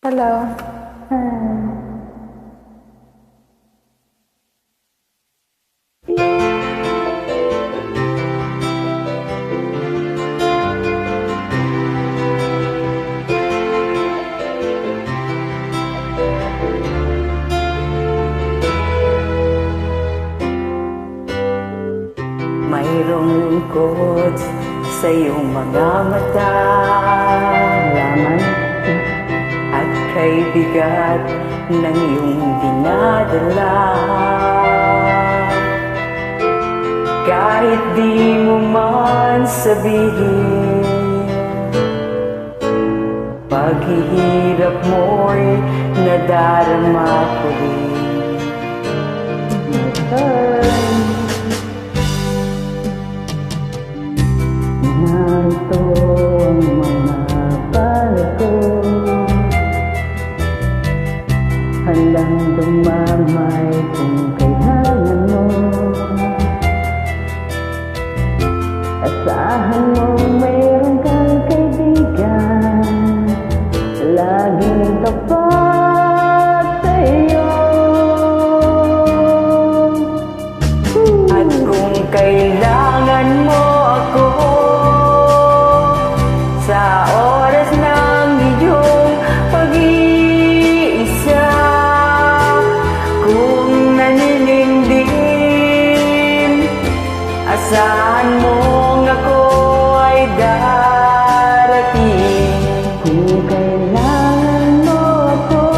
Hello. Mayroong lungkot sa iyong mga mata, laman at kay bigat ng iyong dinadala. Kahit di mo man sabihin, paghihirap mo'y nadarama ko rin. Narito ang mga palad ko, handang dumamay kung kailangan mo. Asahan mo mayroon kang kaibigan, laging tapat sa'yo. At kung kailangan mo ako sa oras ng iyong pag-iisa, kung naninindim, asahan mong ako ay darating. Kung kailangan mo ako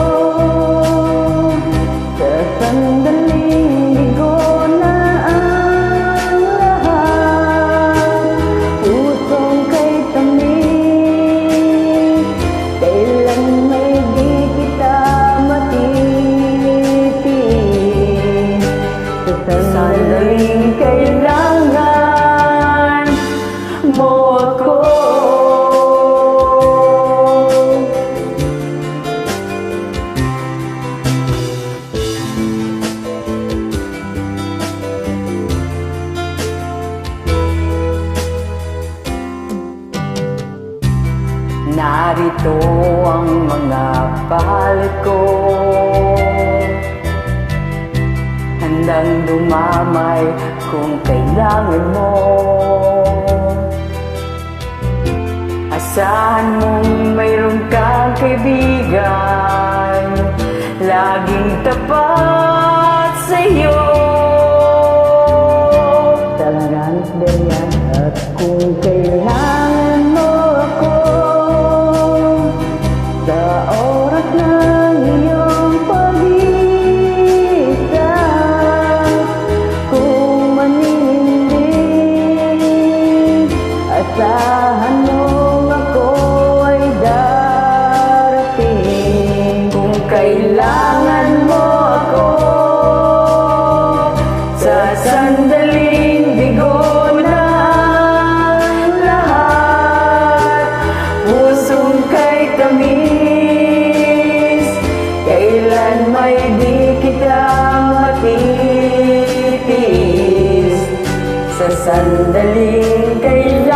sa sandaling ligo na ang lahat, pusong kay tamis, kailan may di kita matitiis. Sa sandaling kailangan mo ako. Narito ang mga palad ko, handang dumamay kung kailangan mo. Asahan mong mayroon kang kaibigan, laging tapat sa'yo. Talagang ganyan. At kung kailangan mo ako sa oras ng iyong pag-iisa, kung maninindig, asahan mong ako ay darating. Kung kailangan mo ako sa sandaling bigo na ang lahat, pusong kay tamis, kailan may di kita matitiis. Sa sandaling kailangan